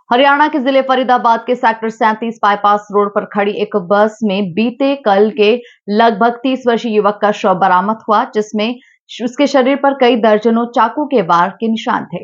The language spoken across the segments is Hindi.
हरियाणा के जिले फरीदाबाद के सेक्टर 37 बाईपास रोड पर खड़ी एक बस में बीते कल के लगभग 30 वर्षीय युवक का शव बरामद हुआ, जिसमें उसके शरीर पर कई दर्जनों चाकू के वार के निशान थे।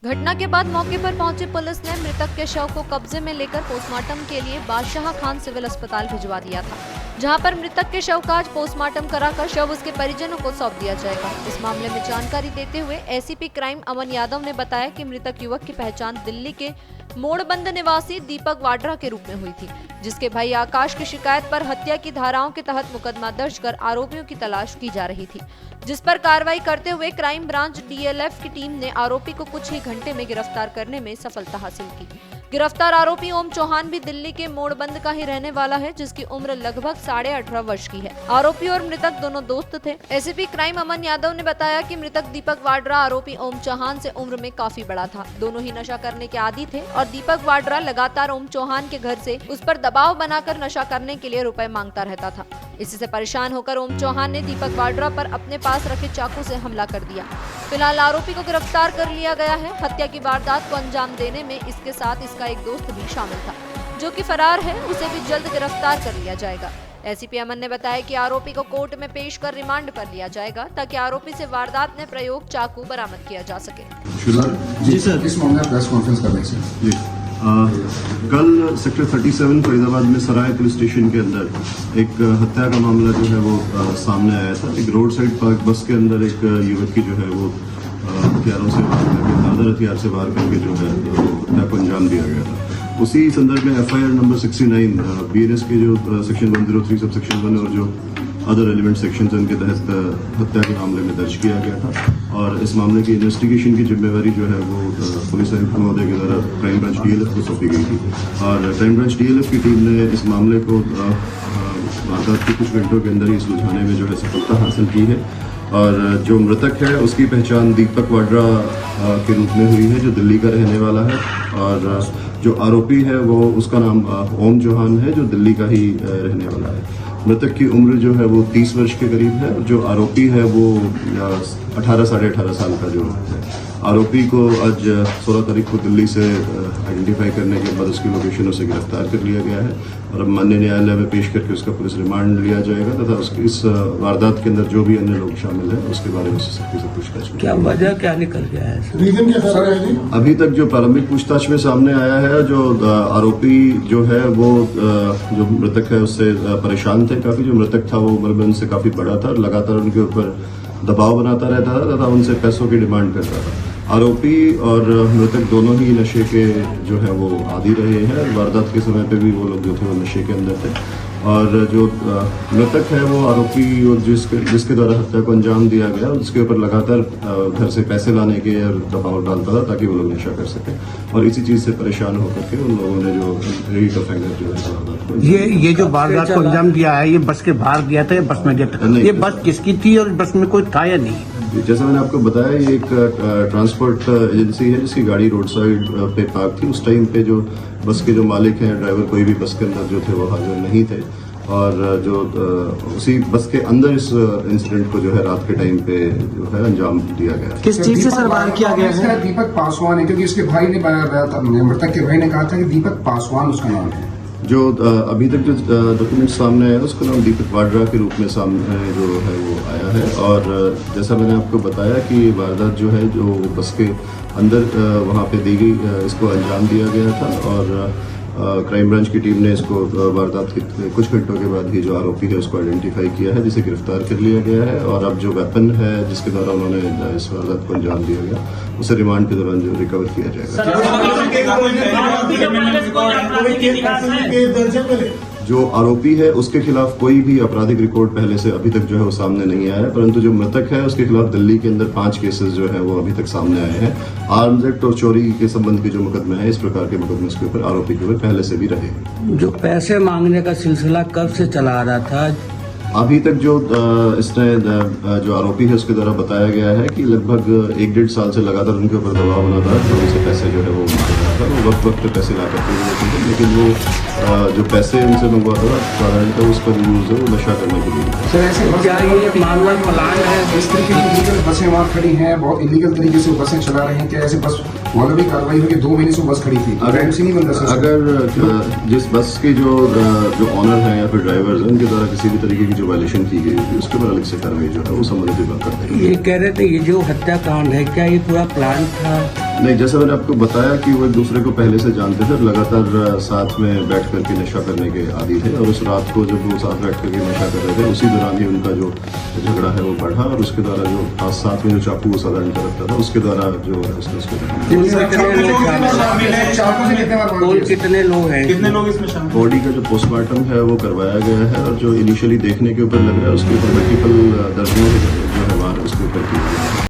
घटना के बाद मौके पर पहुंची पुलिस ने मृतक के शव को कब्जे में लेकर पोस्टमार्टम के लिए बादशाह खान सिविल अस्पताल भिजवा दिया था, जहां पर मृतक के शव का आज पोस्टमार्टम कराकर शव उसके परिजनों को सौंप दिया जाएगा। इस मामले में जानकारी देते हुए एसीपी क्राइम अमन यादव ने बताया कि मृतक युवक की पहचान दिल्ली के मोड़बंद निवासी दीपक वाड्रा के रूप में हुई थी, जिसके भाई आकाश की शिकायत पर हत्या की धाराओं के तहत मुकदमा दर्ज कर आरोपियों की तलाश की जा रही थी, जिस पर कार्रवाई करते हुए क्राइम ब्रांच डीएलएफ की टीम ने आरोपी को कुछ ही घंटे में गिरफ्तार करने में सफलता हासिल की। गिरफ्तार आरोपी ओम चौहान भी दिल्ली के मोड़बंद का ही रहने वाला है, जिसकी उम्र लगभग 18.5 वर्ष की है। आरोपी और मृतक दोनों दोस्त थे। एसीपी क्राइम अमन यादव ने बताया कि मृतक दीपक वाड्रा आरोपी ओम चौहान से उम्र में काफी बड़ा था। दोनों ही नशा करने के आदी थे और दीपक वाड्रा लगातार ओम चौहान के घर से उस पर दबाव बनाकर नशा करने के लिए रुपए मांगता रहता था। इसी से परेशान होकर ओम चौहान ने दीपक वाड्रा पर अपने पास रखे चाकू से हमला कर दिया। फिलहाल आरोपी को गिरफ्तार कर लिया गया है। हत्या की वारदात को अंजाम देने में इसके साथ इसका एक दोस्त भी शामिल था, जो कि फरार है। उसे भी जल्द गिरफ्तार कर लिया जाएगा। एसीपी अमन ने बताया कि आरोपी को कोर्ट में पेश कर रिमांड पर लिया जाएगा, ताकि आरोपी से वारदात में प्रयोग चाकू बरामद किया जा सके। जी सर, इस मामले में प्रेस कॉन्फ्रेंस करने से कल सेक्टर 37 फरीदाबाद में सराय पुलिस स्टेशन के अंदर एक हत्या का मामला जो है वो सामने आया था। एक रोड साइड पार्क बस के अंदर एक युवक की जो है वो हथियारों से वार करके, धारदार हथियार से वार करके जो है हत्या को अंजाम दिया गया था। उसी संदर्भ में एफआईआर नंबर 69 बीएनएस के जो सेक्शन 103 सब सेक्शन 1 और जो अदर एलिमेंट सेक्शन उनके तहत हत्या के मामले में दर्ज किया गया था। और इस मामले की इन्वेस्टिगेशन की जिम्मेवारी जो है वो पुलिस आयुक्त महोदय के द्वारा क्राइम ब्रांच डीएलएफ को सौंपी गई थी। और क्राइम ब्रांच डीएलएफ की टीम ने इस मामले को वारदात के कुछ घंटों के अंदर ही सुलझाने में जो है सफलता हासिल की है। और जो मृतक है उसकी पहचान दीपक वाड्रा के रूप में हुई है, जो दिल्ली का रहने वाला है। और जो आरोपी है वो उसका नाम ओम चौहान है, जो दिल्ली का ही रहने वाला है। मृतक की उम्र जो है वो 30 वर्ष के करीब है। जो आरोपी है वो 18 साढ़े 18 साल का जो है। आरोपी को आज 16 तारीख को दिल्ली से आइडेंटिफाई करने के बाद उसकी लोकेशन उसे गिरफ्तार कर लिया गया है और अब माननीय न्यायालय में पेश करके उसका पुलिस रिमांड लिया जाएगा तथा इस वारदात के अंदर जो भी अन्य लोग शामिल हैं उसके बारे में सख्ती से पूछताछ की। क्या वजह क्या निकल गया है? रीजन क्या सर है? अभी तक जो प्रारंभिक पूछताछ में सामने आया है, जो आरोपी जो है वो जो मृतक है उससे परेशान थे काफी। जो मृतक था वो उम्र में उनसे काफी बड़ा था, लगातार उनके ऊपर दबाव बनाता रहता था तथा उनसे पैसों की डिमांड करता था। आरोपी और मृतक दोनों ही नशे के जो है वो आदी रहे हैं। वारदात के समय पे भी वो लोग जो थे वो नशे के अंदर थे। और जो मृतक है वो आरोपी और जिसके द्वारा हत्या को अंजाम दिया गया, उसके ऊपर लगातार घर से पैसे लाने के और दबाव डालता था ताकि वो लोग नशा कर सके। और इसी चीज से परेशान होकर के उन लोगों ने जो रेड ऑफेंडर जो है ये जो वारदात को अंजाम दिया है, ये बस के बाहर दिया था या बस में दिया था? ये बस किसकी थी और बस में कोई था या नहीं? जैसा मैंने आपको बताया, ये एक ट्रांसपोर्ट एजेंसी है जिसकी गाड़ी रोड साइड पे पार्क थी। उस टाइम पे जो बस के जो मालिक हैं, ड्राइवर, कोई भी बस के अंदर जो थे वो हाजिर नहीं थे। और जो उसी बस के अंदर इस इंसिडेंट को जो है रात के टाइम पे जो है अंजाम दिया गया। किस चीज से सर वार किया गया है? दीपक पासवान है, क्योंकि इसके भाई ने मृतक के भाई ने कहा था कि दीपक पासवान उसका नाम है। जो अभी तक जो डॉक्यूमेंट सामने आया उसका नाम दीपक वाड्रा के रूप में सामने जो है वो आया है। और जैसा मैंने आपको बताया कि वारदात जो है जो बस के अंदर वहाँ पे दी गई, इसको अंजाम दिया गया था। और क्राइम ब्रांच की टीम ने इसको वारदात के कुछ घंटों के बाद ही जो आरोपी है उसको आइडेंटिफाई किया है, जिसे गिरफ्तार कर लिया गया है। और अब जो वेपन है जिसके द्वारा उन्होंने इस वारदात को अंजाम दिया गया, उसे रिमांड के दौरान जो रिकवर किया जाएगा। जो आरोपी है उसके खिलाफ कोई भी आपराधिक रिकॉर्ड पहले से अभी तक जो है वो सामने नहीं आया है, परंतु जो मृतक है उसके खिलाफ दिल्ली के अंदर 5 केसेस जो है वो अभी तक सामने आए हैं। आर्म्स एक्ट और चोरी के संबंध के जो मुकदमे हैं, इस प्रकार के मुकदमे इसके ऊपर आरोपी के ऊपर पहले से भी रहे। जो पैसे मांगने का सिलसिला कब से चला आ रहा था? अभी तक जो इसने जो आरोपी है उसके द्वारा बताया गया है कि लगभग 1-1.5 साल से लगातार उनके ऊपर दबाव बना था, तो उनसे पैसे जो है वो मांग रहा था। वो वक्त पे पैसे ला करके देते थे, लेकिन वो जो पैसे उनसे मंगवाता था साधारणतः उस पर यूज है वो नशा करने के लिए। सर, ऐसे क्या ये मामला प्लान है? इस तरीके की इलीगल बसें वहाँ खड़ी हैं, बहुत इलीगल तरीके से बसें चला रहे हैं, क्या ऐसे बस वहाँ भी कार्रवाई हुई कि 2 महीने से वो बस खड़ी थी, रैंक से नहीं बनता सर। अगर जिस बस के जो ऑनर हैं या फिर ड्राइवर्स हैं उनके द्वारा किसी भी तरीके की जो वायलेशन की गई होगी उसके ऊपर अलग से कार्रवाई जो है वो संबंधित विभाग करते हैं। ये कह रहे थे ये जो हत्याकांड है क्या ये पूरा प्लान था? नहीं, जैसा मैंने आपको बताया कि वो एक दूसरे को पहले से जानते थे, लगातार साथ में बैठ करके नशा करने के आदी थे और उस रात को जब वो साथ बैठ करके नशा कर रहे थे उसी दौरान ही उनका जो झगड़ा है वो बढ़ा और उसके द्वारा जो साथ में जो चाकू वो साधारण रखता था उसके द्वारा जो है कुल कितने लोग हैं? कितने लोग इसमें शामिल? बॉडी का जो पोस्टमार्टम है वो करवाया गया है और जो इनिशियली देखने के ऊपर लग रहा है उसके ऊपर मल्टीपल दर्जनों